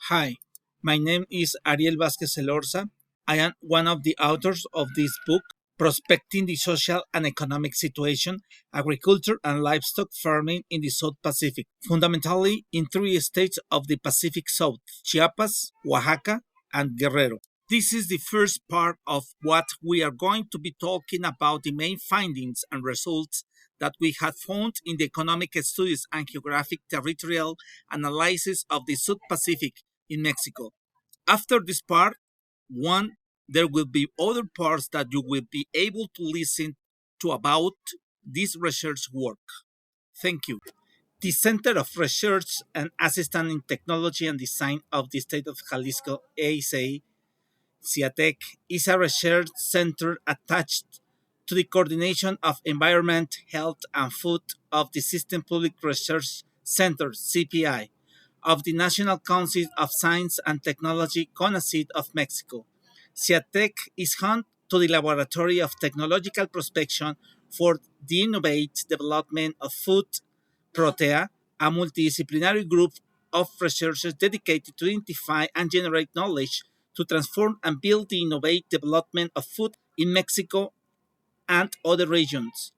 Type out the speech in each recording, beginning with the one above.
Hi, my name is Ariel Vázquez Elorza. I am one of the authors of this book, Prospecting the Social and Economic Situation, Agriculture and Livestock Farming in the South Pacific, fundamentally in three states of the Pacific South: Chiapas, Oaxaca, and Guerrero. This is the first part of what we are going to be talking about the main findings and results that we have found in the economic studies and geographic territorial analysis of the South Pacific in Mexico. After this part, one, there will be other parts that you will be able to listen to about this research work. Thank you. The Center of Research and Assistance in Technology and Design of the State of Jalisco, ASA, CIATEC, is a research center attached to the Coordination of Environment, Health, and Food of the System Public Research Center, CPI, of the National Council of Science and Technology, CONACYT of Mexico. CIATEC is home to the Laboratory of Technological Prospection for the Innovate Development of Food, Protea, a multidisciplinary group of researchers dedicated to identify and generate knowledge to transform and build the innovate development of food in Mexico and other regions.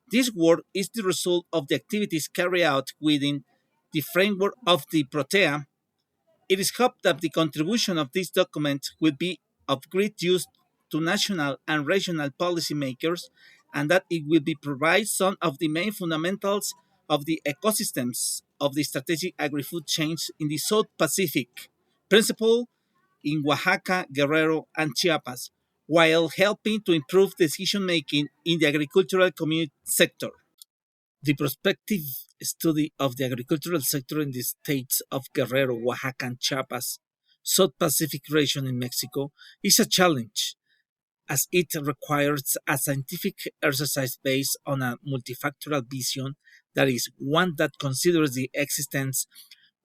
This work is the result of the activities carried out within the framework of the Protea. It is hoped that the contribution of this document will be of great use to national and regional policymakers and that it will be provide some of the main fundamentals of the ecosystems of the strategic agri-food chains in the South Pacific, principal in Oaxaca, Guerrero, and Chiapas, while helping to improve decision making in the agricultural community sector. The prospective study of the agricultural sector in the states of Guerrero, Oaxaca, and Chiapas, South Pacific region in Mexico, is a challenge as it requires a scientific exercise based on a multifactorial vision, that is, one that considers the existence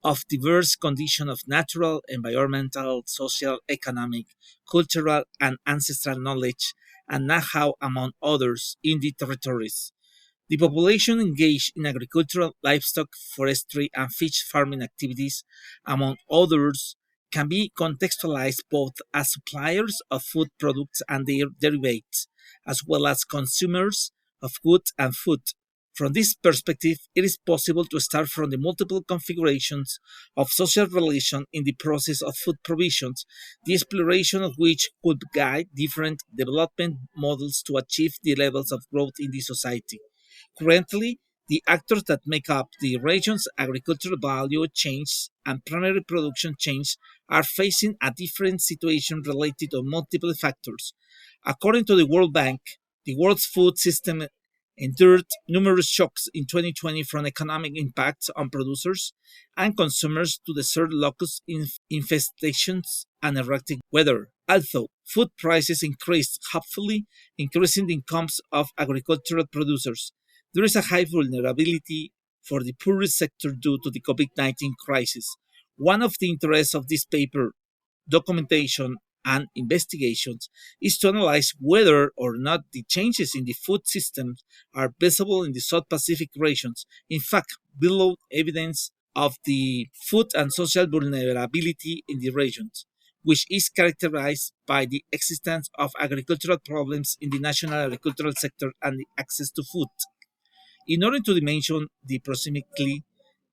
of diverse conditions of natural, environmental, social, economic, cultural, and ancestral knowledge and know-how, among others, in the territories. The population engaged in agricultural, livestock, forestry, and fish farming activities, among others, can be contextualized both as suppliers of food products and their derivatives, as well as consumers of goods and food. From this perspective, it is possible to start from the multiple configurations of social relation in the process of food provisions, the exploration of which could guide different development models to achieve the levels of growth in the society. Currently, the actors that make up the region's agricultural value chains and primary production chains are facing a different situation related to multiple factors. According to the World Bank, the world's food system endured numerous shocks in 2020, from economic impacts on producers and consumers to desert locust infestations and erratic weather. Although food prices increased, hopefully increasing the incomes of agricultural producers, there is a high vulnerability for the poorest sector due to the COVID-19 crisis. One of the interests of this paper, documentation, and investigations is to analyze whether or not the changes in the food systems are visible in the South Pacific regions. In fact, below evidence of the food and social vulnerability in the regions, which is characterized by the existence of agricultural problems in the national agricultural sector and the access to food. In order to dimension the proximity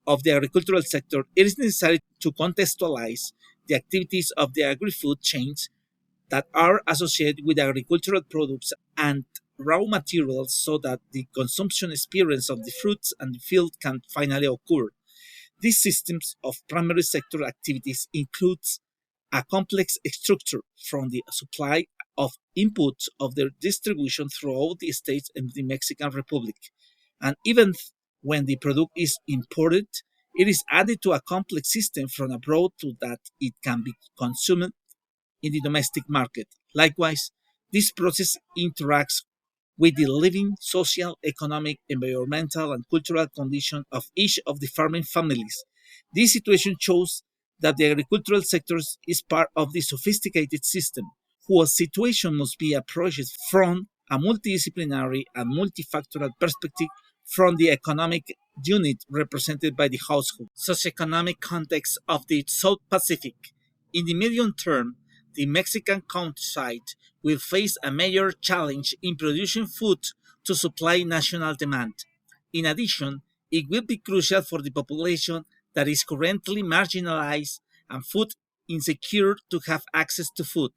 of the agricultural sector, it is necessary to contextualize the activities of the agri-food chains that are associated with agricultural products and raw materials so that the consumption experience of the fruits and the field can finally occur. These systems of primary sector activities includes a complex structure from the supply of inputs of their distribution throughout the states and the Mexican Republic. And even when the product is imported, it is added to a complex system from abroad so that it can be consumed in the domestic market. Likewise, this process interacts with the living social, economic, environmental, and cultural condition of each of the farming families. This situation shows that the agricultural sector is part of the sophisticated system, whose situation must be approached from a multidisciplinary and multifactorial perspective from the economic unit represented by the household. Socioeconomic context of the South Pacific. In the medium term, the Mexican countryside will face a major challenge in producing food to supply national demand. In addition, it will be crucial for the population that is currently marginalized and food insecure to have access to food.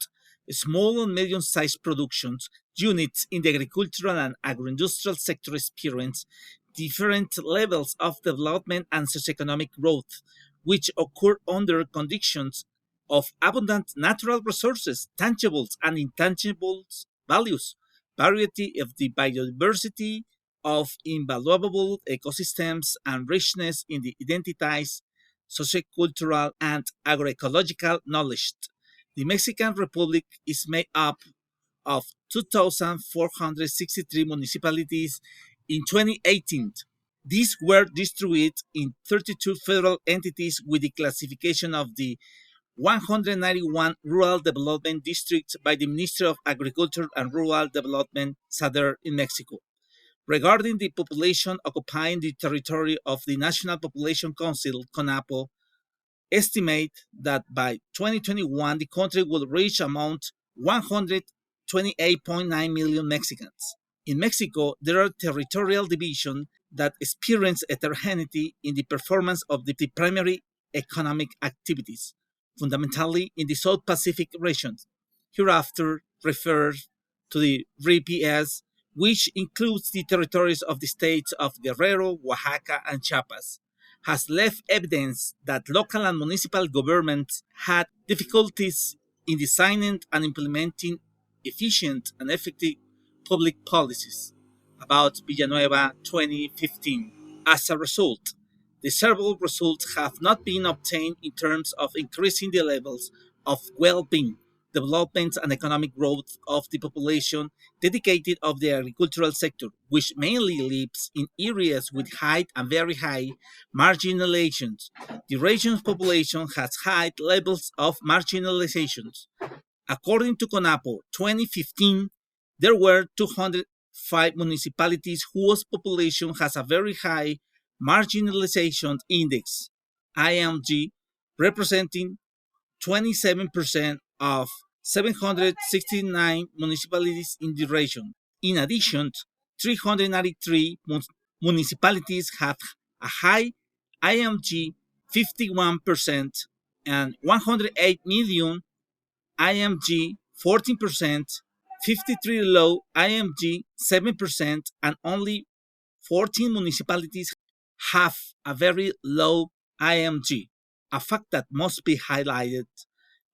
Small and medium sized productions units in the agricultural and agroindustrial sector experience different levels of development and socioeconomic growth, which occur under conditions of abundant natural resources, tangibles and intangibles values, variety of the biodiversity, of invaluable ecosystems, and richness in the identities, sociocultural, and agroecological knowledge. The Mexican Republic is made up of 2,463 municipalities in 2018. These were distributed in 32 federal entities with the classification of the 191 rural development districts by the Ministry of Agriculture and Rural Development, SADER, in Mexico. Regarding the population occupying the territory of the National Population Council, CONAPO, estimate that by 2021 the country will reach amount 128.9 million Mexicans. In Mexico, there are territorial divisions that experience heterogeneity in the performance of the primary economic activities, fundamentally in the South Pacific region, hereafter referred to the RPS, which includes the territories of the states of Guerrero, Oaxaca, and Chiapas, has left evidence that local and municipal governments had difficulties in designing and implementing efficient and effective public policies. About Villanueva 2015. As a result, desirable results have not been obtained in terms of increasing the levels of well-being, development, and economic growth of the population dedicated of the agricultural sector, which mainly lives in areas with high and very high marginalizations. The region's population has high levels of marginalizations. According to CONAPO 2015, there were 205 municipalities whose population has a very high marginalization index, IMG, representing 27% of 769 municipalities in the region. In addition, 393 municipalities have a high IMG 51% and 108 million IMG 14%, 53 low IMG 7%, and only 14 municipalities have a very low IMG, a fact that must be highlighted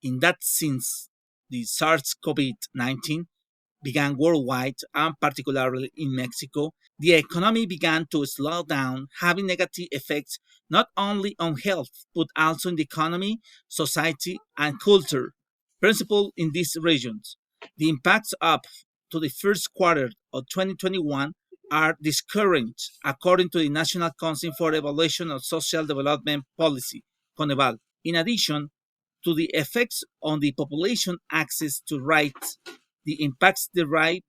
in that since the SARS-CoV-19 began worldwide and particularly in Mexico, the economy began to slow down, having negative effects not only on health but also in the economy, society, and culture, principal in these regions. The impacts up to the first quarter of 2021 are discouraged, according to the National Council for Evaluation of Social Development Policy, CONEVAL. In addition to the effects on the population access to rights, the impacts derive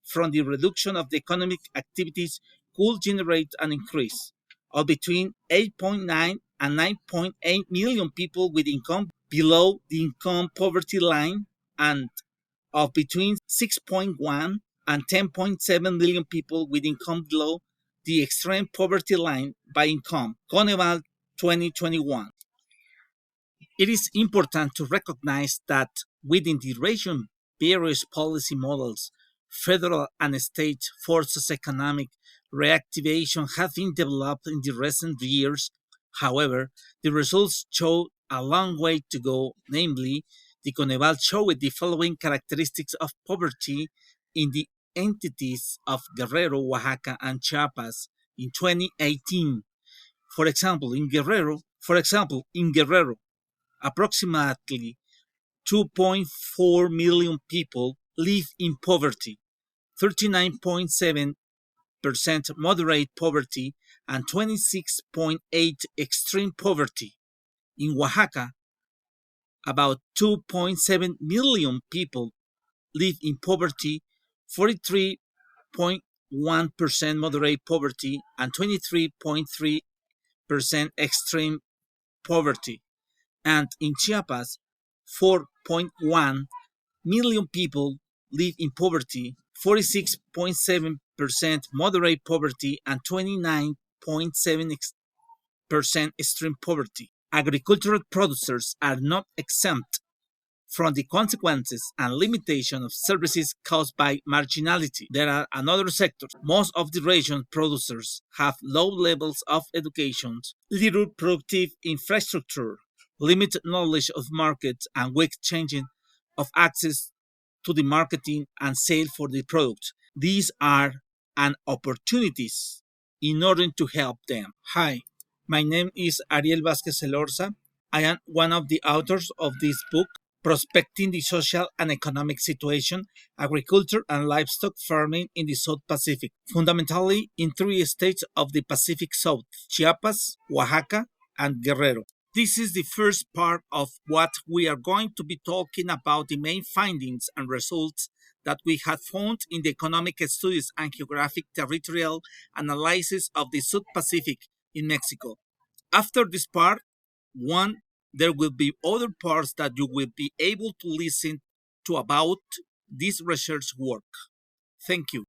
from the reduction of the economic activities could generate an increase of between 8.9 and 9.8 million people with income below the income poverty line and of between 6.1 and 10.7 million people with income below the extreme poverty line by income, Coneval 2021. It is important to recognize that within the region, various policy models, federal and state forces economic reactivation have been developed in the recent years. However, the results show a long way to go, namely, the Coneval showed the following characteristics of poverty in the entities of Guerrero, Oaxaca, and Chiapas in 2018. For example, in Guerrero, approximately 2.4 million people live in poverty, 39.7% moderate poverty, and 26.8% extreme poverty. In Oaxaca, about 2.7 million people live in poverty, 43.8% 1% moderate poverty, and 23.3% extreme poverty. And in Chiapas, 4.1 million people live in poverty, 46.7% moderate poverty, and 29.7% extreme poverty. Agricultural producers are not exempt from the consequences and limitation of services caused by marginality. There are another sectors. Most of the region producers have low levels of education, little productive infrastructure, limited knowledge of markets, and weak changing of access to the marketing and sale for the product. These are an opportunities in order to help them. Hi, my name is Ariel Vasquez Elorza. I am one of the authors of this book, Prospecting the Social and Economic Situation, Agriculture and Livestock Farming in the South Pacific, fundamentally in three states of the Pacific South, Chiapas, Oaxaca, and Guerrero. This is the first part of what we are going to be talking about, the main findings and results that we have found in the economic studies and geographic territorial analysis of the South Pacific in Mexico. After this part, one, there will be other parts that you will be able to listen to about this research work. Thank you.